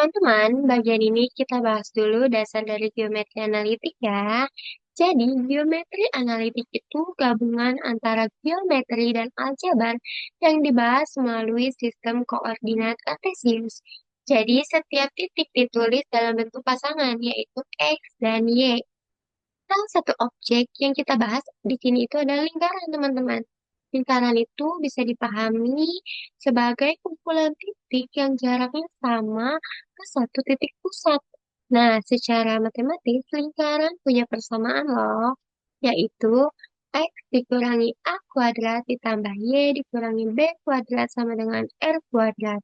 Teman-teman, bagian ini kita bahas dulu dasar dari geometri analitik ya. Jadi, geometri analitik itu gabungan antara geometri dan aljabar yang dibahas melalui sistem koordinat kartesius. Jadi, setiap titik ditulis dalam bentuk pasangan, yaitu X dan Y. Salah satu objek yang kita bahas di sini itu adalah lingkaran, teman-teman. Lingkaran itu bisa dipahami sebagai kumpulan titik yang jaraknya sama ke satu titik pusat. Nah, secara matematis, lingkaran punya persamaan loh, yaitu X dikurangi A kuadrat ditambah Y dikurangi B kuadrat sama dengan R kuadrat.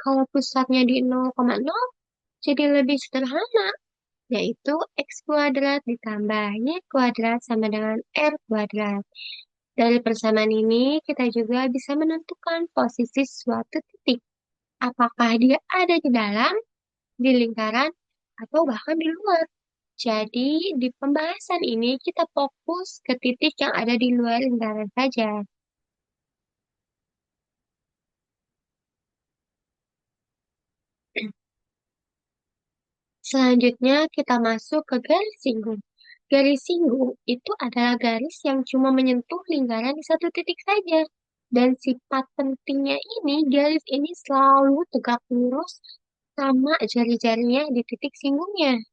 Kalau pusatnya di 0,0, jadi lebih sederhana, yaitu X kuadrat ditambah Y kuadrat sama dengan R kuadrat. Dari persamaan ini, kita juga bisa menentukan posisi suatu titik. Apakah dia ada di dalam, di lingkaran, atau bahkan di luar. Jadi, di pembahasan ini kita fokus ke titik yang ada di luar lingkaran saja. Selanjutnya, kita masuk ke garis singgung. Garis singgung itu adalah garis yang cuma menyentuh lingkaran di satu titik saja. Dan sifat pentingnya ini, garis ini selalu tegak lurus sama jari-jarinya di titik singgungnya.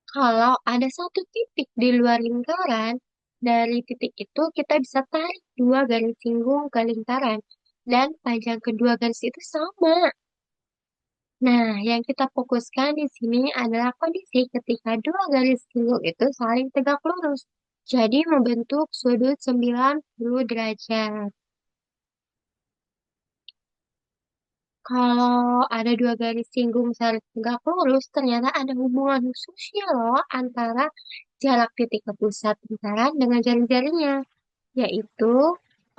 Kalau ada satu titik di luar lingkaran, dari titik itu kita bisa tarik dua garis singgung ke lingkaran. Dan panjang kedua garis itu sama. Nah, yang kita fokuskan di sini adalah kondisi ketika dua garis singgung itu saling tegak lurus. Jadi membentuk sudut 90 derajat. Kalau ada dua garis singgung saling tegak lurus, ternyata ada hubungan khususnya loh antara jarak titik ke pusat lingkaran dengan jari-jarinya, yaitu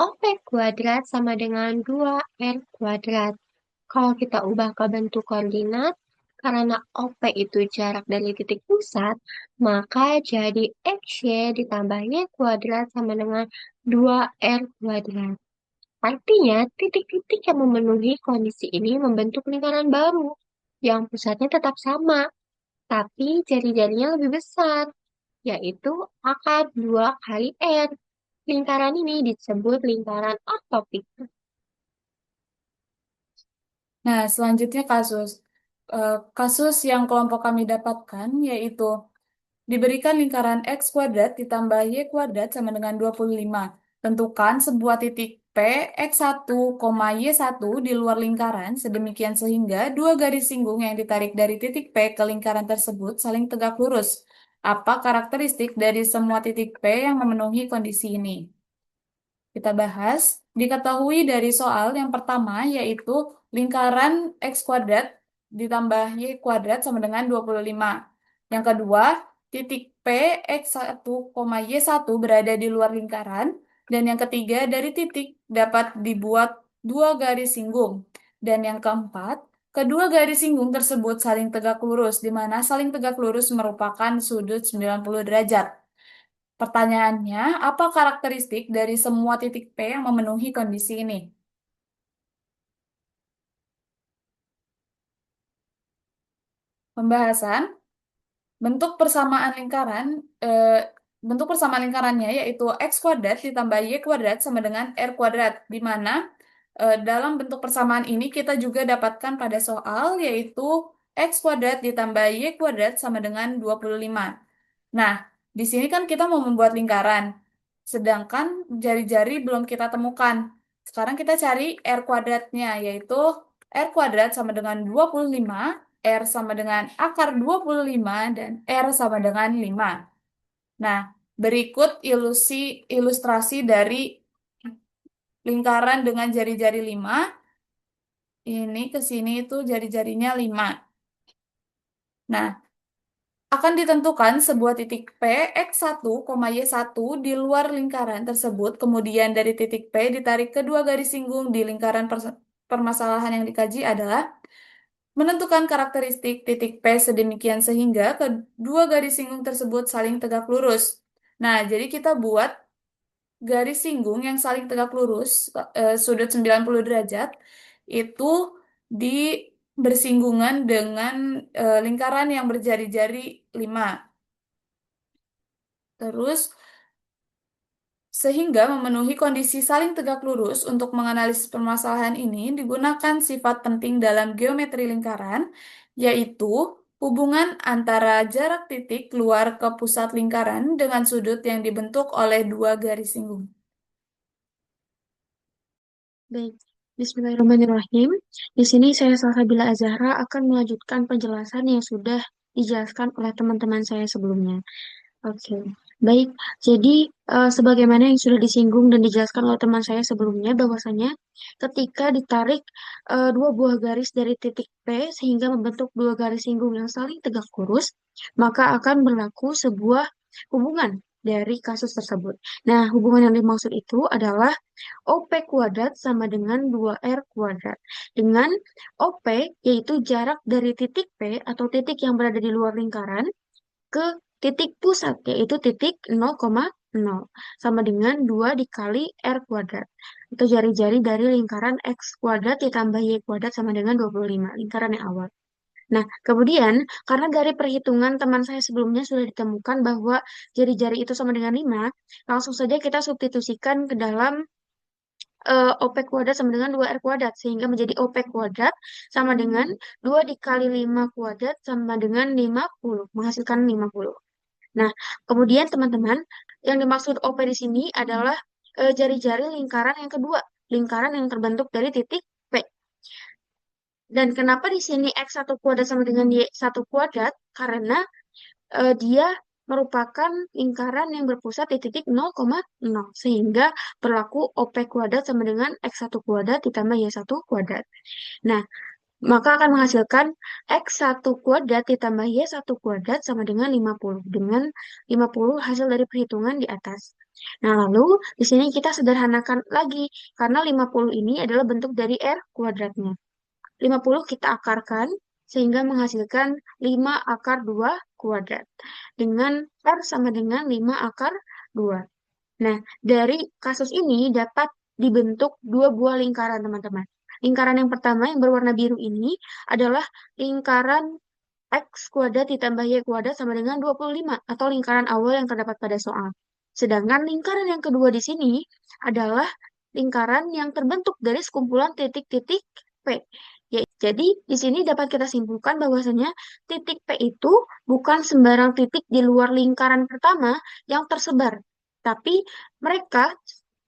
OP kuadrat sama dengan 2R kuadrat. Kalau kita ubah ke bentuk koordinat, karena OP itu jarak dari titik pusat, maka jadi XY ditambah Y kuadrat sama dengan 2R kuadrat. Artinya, titik-titik yang memenuhi kondisi ini membentuk lingkaran baru, yang pusatnya tetap sama, tapi jari-jarinya lebih besar, yaitu akar 2 kali R. Lingkaran ini disebut lingkaran ortopik. Nah, selanjutnya kasus. Kasus yang kelompok kami dapatkan yaitu diberikan lingkaran X kuadrat ditambah Y kuadrat sama dengan 25. Tentukan sebuah titik P, X1, Y1 di luar lingkaran sedemikian sehingga dua garis singgung yang ditarik dari titik P ke lingkaran tersebut saling tegak lurus. Apa karakteristik dari semua titik P yang memenuhi kondisi ini? Kita bahas. Diketahui dari soal yang pertama yaitu lingkaran X kuadrat ditambah Y kuadrat sama dengan 25. Yang kedua, titik P X1, Y1 berada di luar lingkaran. Dan yang ketiga, dari titik dapat dibuat dua garis singgung. Dan yang keempat, kedua garis singgung tersebut saling tegak lurus, di mana saling tegak lurus merupakan sudut 90 derajat. Pertanyaannya, apa karakteristik dari semua titik P yang memenuhi kondisi ini? Pembahasan, bentuk persamaan lingkaran, eh, bentuk persamaan lingkarannya yaitu X kuadrat ditambah Y kuadrat sama dengan R kuadrat, di mana dalam bentuk persamaan ini kita juga dapatkan pada soal yaitu X kuadrat ditambah Y kuadrat sama dengan 25. Nah, di sini kan kita mau membuat lingkaran, sedangkan jari-jari belum kita temukan. Sekarang kita cari R kuadratnya, yaitu R kuadrat sama dengan 25, R sama dengan akar 25, dan R sama dengan 5. Nah, berikut ilustrasi dari lingkaran dengan jari-jari 5. Ini ke sini itu jari-jarinya 5. Nah, akan ditentukan sebuah titik P X1, Y1 di luar lingkaran tersebut. Kemudian dari titik P ditarik kedua garis singgung di lingkaran permasalahan yang dikaji adalah menentukan karakteristik titik P sedemikian sehingga kedua garis singgung tersebut saling tegak lurus. Nah, jadi kita buat garis singgung yang saling tegak lurus, sudut 90 derajat, itu di bersinggungan dengan lingkaran yang berjari-jari 5. Terus, sehingga memenuhi kondisi saling tegak lurus untuk menganalisis permasalahan ini digunakan sifat penting dalam geometri lingkaran, yaitu hubungan antara jarak titik keluar ke pusat lingkaran dengan sudut yang dibentuk oleh dua garis singgung. Baik, Bismillahirrahmanirrahim. Di sini saya Salsabila Azahra akan melanjutkan penjelasan yang sudah dijelaskan oleh teman-teman saya sebelumnya. Oke, baik. Jadi, sebagaimana yang sudah disinggung dan dijelaskan oleh teman saya sebelumnya, bahwasanya ketika ditarik dua buah garis dari titik P sehingga membentuk dua garis singgung yang saling tegak lurus, maka akan berlaku sebuah hubungan dari kasus tersebut. Nah, hubungan yang dimaksud itu adalah OP kuadrat sama dengan 2R kuadrat. Dengan OP, yaitu jarak dari titik P atau titik yang berada di luar lingkaran, ke titik pusat, yaitu titik 0,0, sama dengan 2 dikali R kuadrat. Itu jari-jari dari lingkaran X kuadrat ditambah Y kuadrat sama dengan 25, lingkaran yang awal. Nah, kemudian karena dari perhitungan teman saya sebelumnya sudah ditemukan bahwa jari-jari itu sama dengan 5, langsung saja kita substitusikan ke dalam OP kuadrat sama dengan 2R kuadrat, sehingga menjadi OP kuadrat sama dengan 2 dikali 5 kuadrat sama dengan 50, menghasilkan 50. Nah, kemudian teman-teman, yang dimaksud OP di sini adalah jari-jari lingkaran yang kedua, lingkaran yang terbentuk dari titik P. Dan kenapa di sini X1 kuadrat sama dengan Y1 kuadrat? Karena dia merupakan lingkaran yang berpusat di titik 0,0, sehingga berlaku OP kuadrat sama dengan X1 kuadrat ditambah Y1 kuadrat. Nah, maka akan menghasilkan X1 kuadrat ditambah Y1 kuadrat sama dengan 50. Dengan 50 hasil dari perhitungan di atas. Nah, lalu di sini kita sederhanakan lagi. Karena 50 ini adalah bentuk dari R kuadratnya. 50 kita akarkan sehingga menghasilkan 5 akar 2 kuadrat. Dengan R sama dengan 5 akar 2. Nah, dari kasus ini dapat dibentuk dua buah lingkaran, teman-teman. Lingkaran yang pertama yang berwarna biru ini adalah lingkaran X kuadrat ditambah Y kuadrat sama dengan 25 atau lingkaran awal yang terdapat pada soal. Sedangkan lingkaran yang kedua di sini adalah lingkaran yang terbentuk dari sekumpulan titik-titik P. Jadi, di sini dapat kita simpulkan bahwasanya titik P itu bukan sembarang titik di luar lingkaran pertama yang tersebar, tapi mereka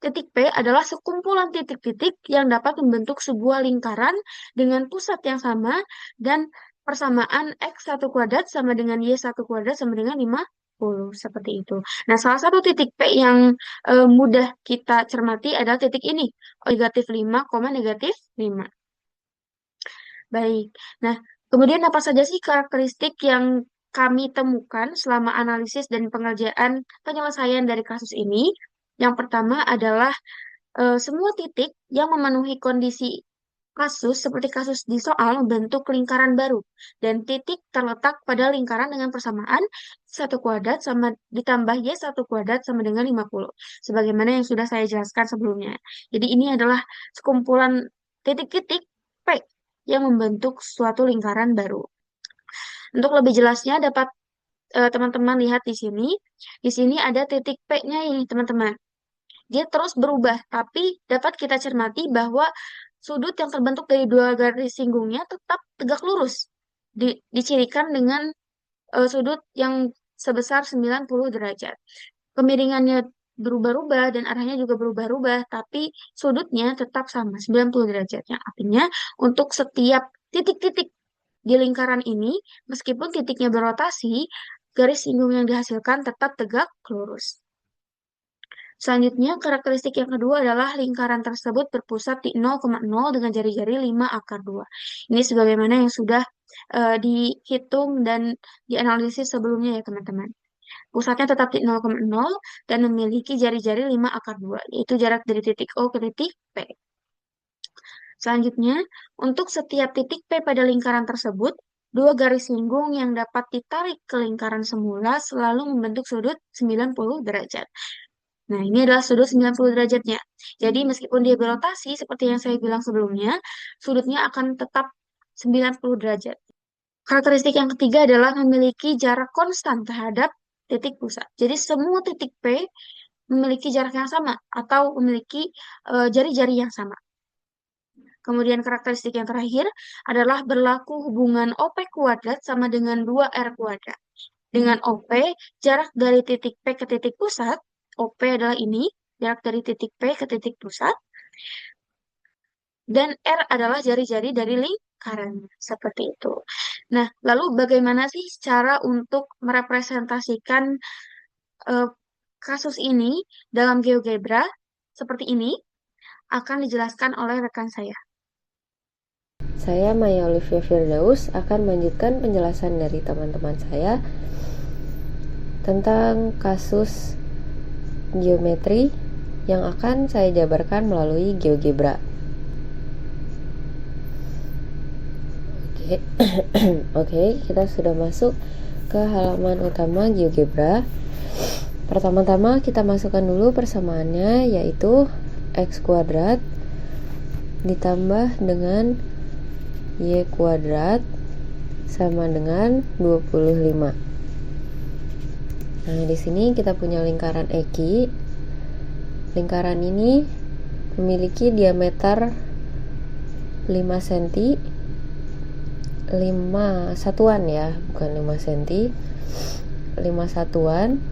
titik P adalah sekumpulan titik-titik yang dapat membentuk sebuah lingkaran dengan pusat yang sama dan persamaan X1 kuadrat sama dengan Y1 kuadrat sama dengan 50. Seperti itu. Nah, salah satu titik P yang mudah kita cermati adalah titik ini, negatif 5, negatif 5. Baik. Nah, kemudian apa saja sih karakteristik yang kami temukan selama analisis dan pengerjaan penyelesaian dari kasus ini? Yang pertama adalah semua titik yang memenuhi kondisi kasus seperti kasus di soal membentuk lingkaran baru dan titik terletak pada lingkaran dengan persamaan 1 kuadrat sama ditambah Y1 kuadrat sama dengan 50 sebagaimana yang sudah saya jelaskan sebelumnya. Jadi ini adalah sekumpulan titik-titik P yang membentuk suatu lingkaran baru. Untuk lebih jelasnya dapat teman-teman lihat di sini. Di sini ada titik P-nya ini, teman-teman. Dia terus berubah, tapi dapat kita cermati bahwa sudut yang terbentuk dari dua garis singgungnya tetap tegak lurus. Dicirikan dengan sudut yang sebesar 90 derajat. Kemiringannya berubah-ubah dan arahnya juga berubah-ubah, tapi sudutnya tetap sama, 90 derajatnya. Artinya, untuk setiap titik-titik di lingkaran ini, meskipun titiknya berotasi, garis singgung yang dihasilkan tetap tegak lurus. Selanjutnya, karakteristik yang kedua adalah lingkaran tersebut berpusat di 0,0 dengan jari-jari 5 akar 2. Ini sebagaimana yang sudah dihitung dan dianalisis sebelumnya ya teman-teman. Pusatnya tetap di 0,0 dan memiliki jari-jari 5 akar 2, yaitu jarak dari titik O ke titik P. Selanjutnya, untuk setiap titik P pada lingkaran tersebut, dua garis singgung yang dapat ditarik ke lingkaran semula selalu membentuk sudut 90 derajat. Nah, ini adalah sudut 90 derajatnya. Jadi, meskipun dia berotasi, seperti yang saya bilang sebelumnya, sudutnya akan tetap 90 derajat. Karakteristik yang ketiga adalah memiliki jarak konstan terhadap titik pusat. Jadi semua titik P memiliki jarak yang sama atau memiliki jari-jari yang sama. Kemudian karakteristik yang terakhir adalah berlaku hubungan OP kuadrat sama dengan 2R kuadrat. Dengan OP, jarak dari titik P ke titik pusat, OP adalah ini, jarak dari titik P ke titik pusat, dan R adalah jari-jari dari lingkaran, seperti itu. Nah, lalu bagaimana sih cara untuk merepresentasikan kasus ini dalam GeoGebra? Seperti ini, akan dijelaskan oleh rekan saya. Saya Maya Olivia Firdaus akan melanjutkan penjelasan dari teman-teman saya tentang kasus geometri yang akan saya jabarkan melalui GeoGebra. Oke, kita sudah masuk ke halaman utama GeoGebra. Pertama-tama kita masukkan dulu persamaannya, yaitu X kuadrat ditambah dengan Y kuadrat sama dengan 25. Nah, di sini kita punya lingkaran EQI. Lingkaran ini memiliki diameter 5 cm, 5 satuan ya, bukan 5 cm, 5 satuan.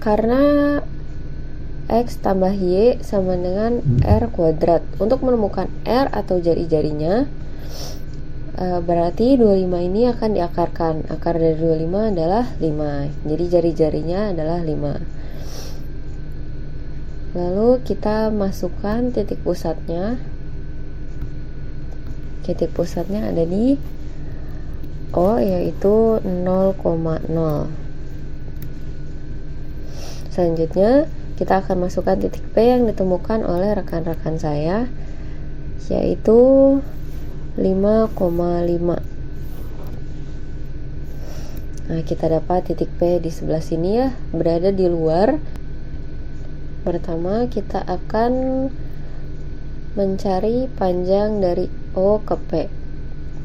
Karena X tambah Y sama dengan R kuadrat. Untuk menemukan R atau jari-jarinya, berarti 25 ini akan diakarkan. Akar dari 25 adalah 5. Jadi jari-jarinya adalah 5. Lalu kita masukkan titik pusatnya. Titik pusatnya ada di O, yaitu 0,0. Selanjutnya kita akan masukkan titik P yang ditemukan oleh rekan-rekan saya, yaitu 5,5. Nah, kita dapat titik P di sebelah sini ya, berada di luar. Pertama kita akan mencari panjang dari O ke P.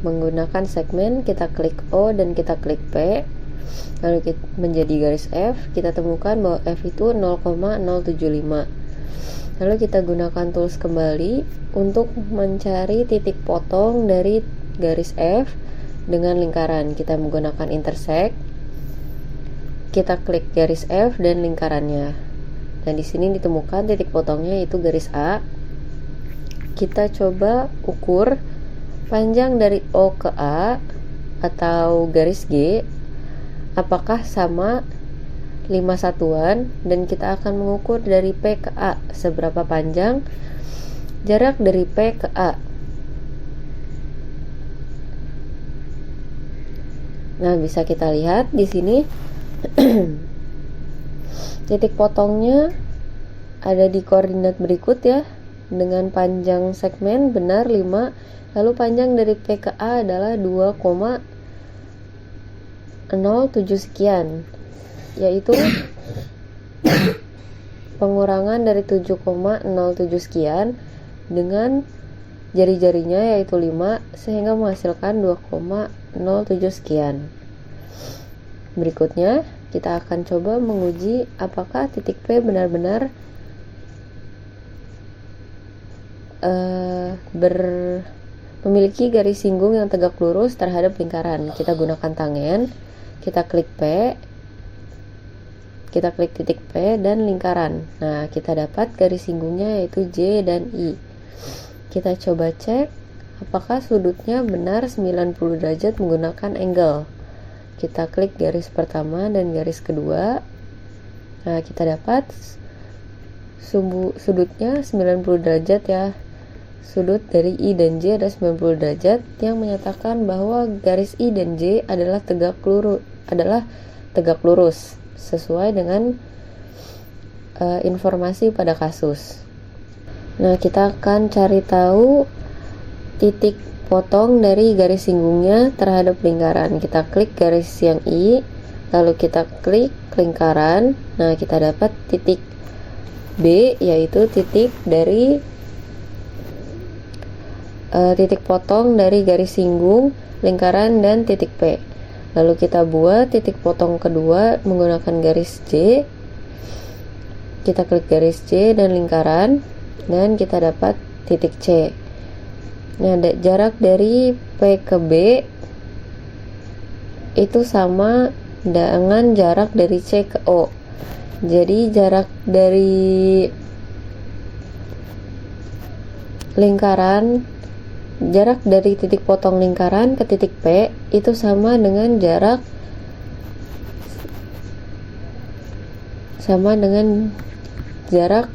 Menggunakan segmen, kita klik O dan kita klik P, lalu menjadi garis F. Kita temukan bahwa F itu 0,075. Lalu kita gunakan tools kembali untuk mencari titik potong dari garis F dengan lingkaran. Kita menggunakan intersect, kita klik garis F dan lingkarannya. Nah, di sini ditemukan titik potongnya yaitu garis A. Kita coba ukur panjang dari O ke A atau garis G apakah sama 5 satuan, dan kita akan mengukur dari P ke A seberapa panjang jarak dari P ke A. Nah, bisa kita lihat di sini titik potongnya ada di koordinat berikut ya, dengan panjang segmen benar 5, lalu panjang dari P ke A adalah 2,07 sekian, yaitu pengurangan dari 7,07 sekian dengan jari-jarinya yaitu 5, sehingga menghasilkan 2,07 sekian. Berikutnya kita akan coba menguji apakah titik P benar-benar memiliki garis singgung yang tegak lurus terhadap lingkaran. Kita gunakan tangen, kita klik P, kita klik titik P dan lingkaran. Nah, kita dapat garis singgungnya yaitu J dan I. Kita coba cek apakah sudutnya benar 90 derajat menggunakan angle. Kita klik garis pertama dan garis kedua. Nah, kita dapat sudutnya 90 derajat ya. Sudut dari I dan J ada 90 derajat, yang menyatakan bahwa garis I dan J adalah tegak lurus sesuai dengan informasi pada kasus. Nah, kita akan cari tahu titik potong dari garis singgungnya terhadap lingkaran. Kita klik garis yang I, lalu kita klik lingkaran. Nah, kita dapat titik B, yaitu titik dari titik potong dari garis singgung, lingkaran, dan titik P. Lalu kita buat titik potong kedua menggunakan garis J. Kita klik garis J dan lingkaran, dan kita dapat titik C. Nah, jarak dari P ke B itu sama dengan jarak dari C ke O. Jadi jarak dari lingkaran, jarak dari titik potong lingkaran ke titik P itu sama dengan jarak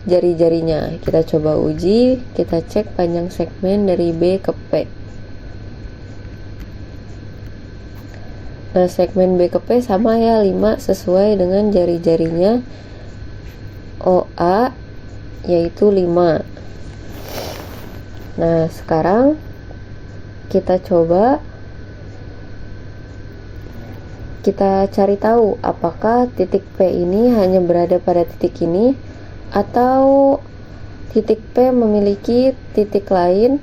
jari-jarinya. Kita coba uji, kita cek panjang segmen dari B ke P. Nah, segmen B ke P sama ya, 5 sesuai dengan jari-jarinya OA, yaitu 5. Nah, sekarang kita coba kita cari tahu apakah titik P ini hanya berada pada titik ini atau titik P memiliki titik lain.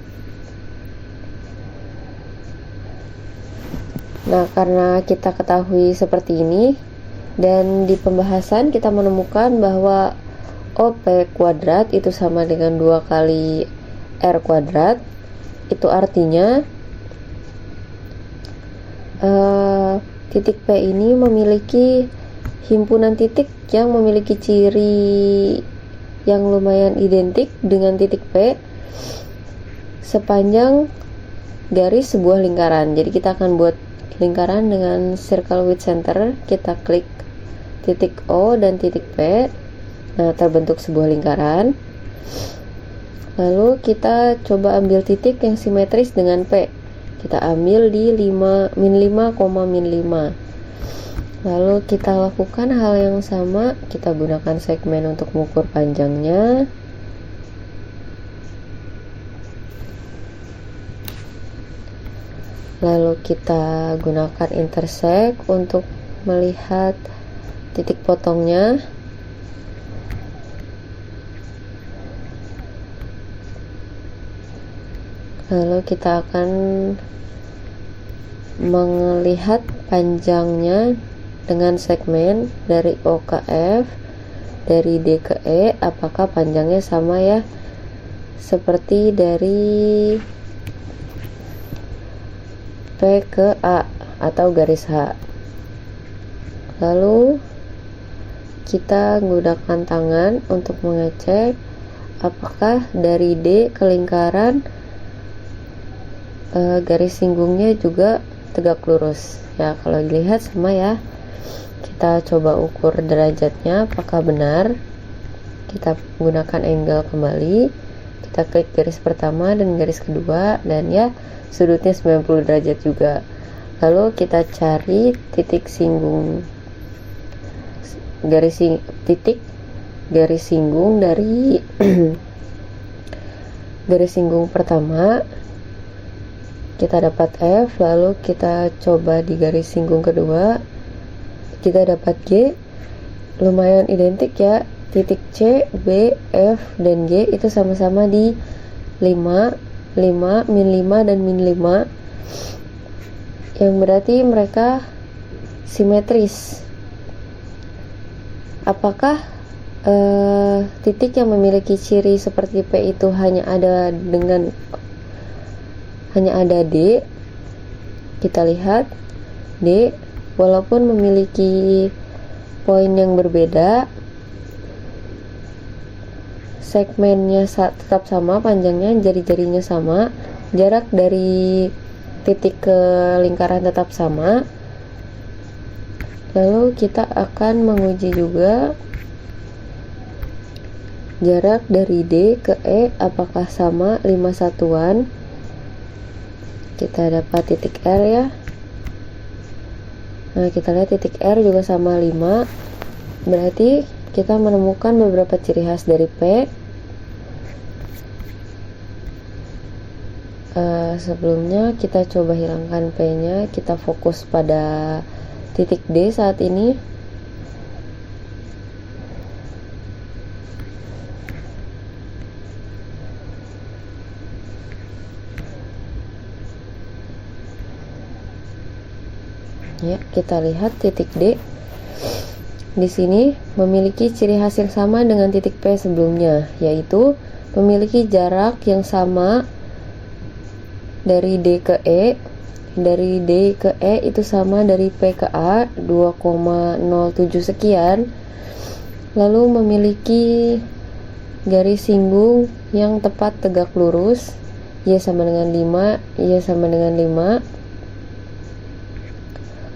Nah, karena kita ketahui seperti ini, dan di pembahasan kita menemukan bahwa OP kuadrat itu sama dengan 2 kali R kuadrat, itu artinya titik P ini memiliki himpunan titik yang memiliki ciri yang lumayan identik dengan titik P sepanjang garis sebuah lingkaran. Jadi kita akan buat lingkaran dengan circle with center, kita klik titik O dan titik P. Nah, terbentuk sebuah lingkaran. Lalu kita coba ambil titik yang simetris dengan P. Kita ambil di 5, min 5, min 5. Lalu kita lakukan hal yang sama, kita gunakan segmen untuk mengukur panjangnya. Lalu kita gunakan intersect untuk melihat titik potongnya. Lalu kita akan melihat panjangnya dengan segmen dari O ke F, dari D ke E, apakah panjangnya sama ya, seperti dari P ke A atau garis H. Lalu kita gunakan tangan untuk mengecek apakah dari D ke lingkaran garis singgungnya juga tegak lurus. Ya, kalau dilihat sama ya. Kita coba ukur derajatnya apakah benar. Kita gunakan angle kembali. Kita klik garis pertama dan garis kedua, dan ya, sudutnya 90 derajat juga. Lalu kita cari titik singgung garis singgung dari garis singgung pertama. Kita dapat F, lalu kita coba di garis singgung kedua, kita dapat G. Lumayan identik ya, titik C, B, F, dan G itu sama-sama di 5, min 5, dan min 5, yang berarti mereka simetris. Apakah titik yang memiliki ciri seperti P itu hanya ada D? Kita lihat D walaupun memiliki poin yang berbeda, segmennya tetap sama, panjangnya, jari-jarinya sama, jarak dari titik ke lingkaran tetap sama. Lalu kita akan menguji juga jarak dari D ke E apakah sama 5 satuan. Kita dapat titik R ya. Nah, kita lihat titik R juga sama 5. Berarti kita menemukan beberapa ciri khas dari P. Sebelumnya kita coba hilangkan P-nya, kita fokus pada titik D saat ini. Ya, kita lihat titik D di sini memiliki ciri khas yang sama dengan titik P sebelumnya, yaitu memiliki jarak yang sama dari D ke E. Dari D ke E itu sama dari P ke A 2,07 sekian. Lalu memiliki garis singgung yang tepat tegak lurus. Y sama dengan 5, Y sama dengan 5.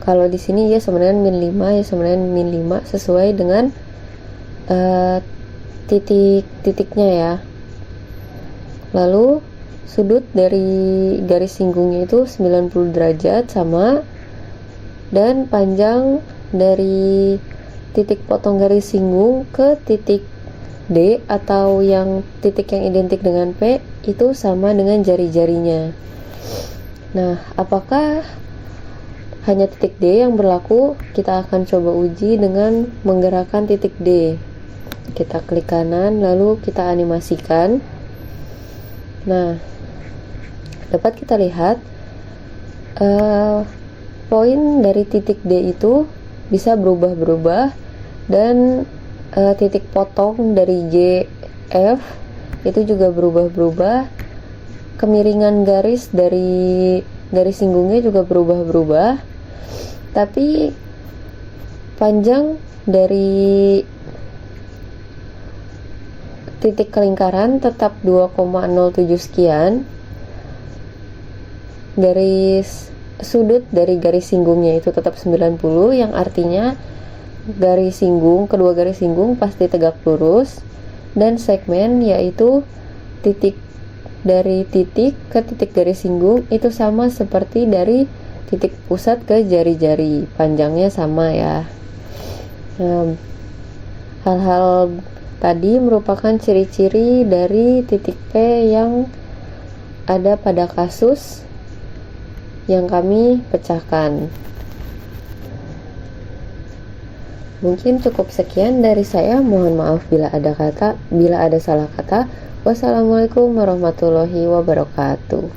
Kalau di sini Y sama dengan min 5, Y sama dengan min 5 sesuai dengan titik-titiknya ya. Lalu sudut dari garis singgungnya itu 90 derajat sama, dan panjang dari titik potong garis singgung ke titik D atau yang titik yang identik dengan P itu sama dengan jari-jarinya. Nah, apakah hanya titik D yang berlaku? Kita akan coba uji dengan menggerakkan titik D. Kita klik kanan lalu kita animasikan. Nah, dapat kita lihat poin dari titik D itu bisa berubah-berubah, dan titik potong dari J, F itu juga berubah-berubah. Kemiringan garis dari garis singgungnya juga berubah-berubah, tapi panjang dari titik kelingkaran tetap 2,07 sekian. Garis sudut dari garis singgungnya itu tetap 90, yang artinya garis singgung, kedua garis singgung pasti tegak lurus, dan segmen yaitu titik dari titik ke titik garis singgung itu sama seperti dari titik pusat ke jari-jari, panjangnya sama ya. Hal-hal tadi merupakan ciri-ciri dari titik P yang ada pada kasus yang kami pecahkan. Mungkin cukup sekian dari saya. Mohon maaf bila ada salah kata. Wassalamualaikum warahmatullahi wabarakatuh.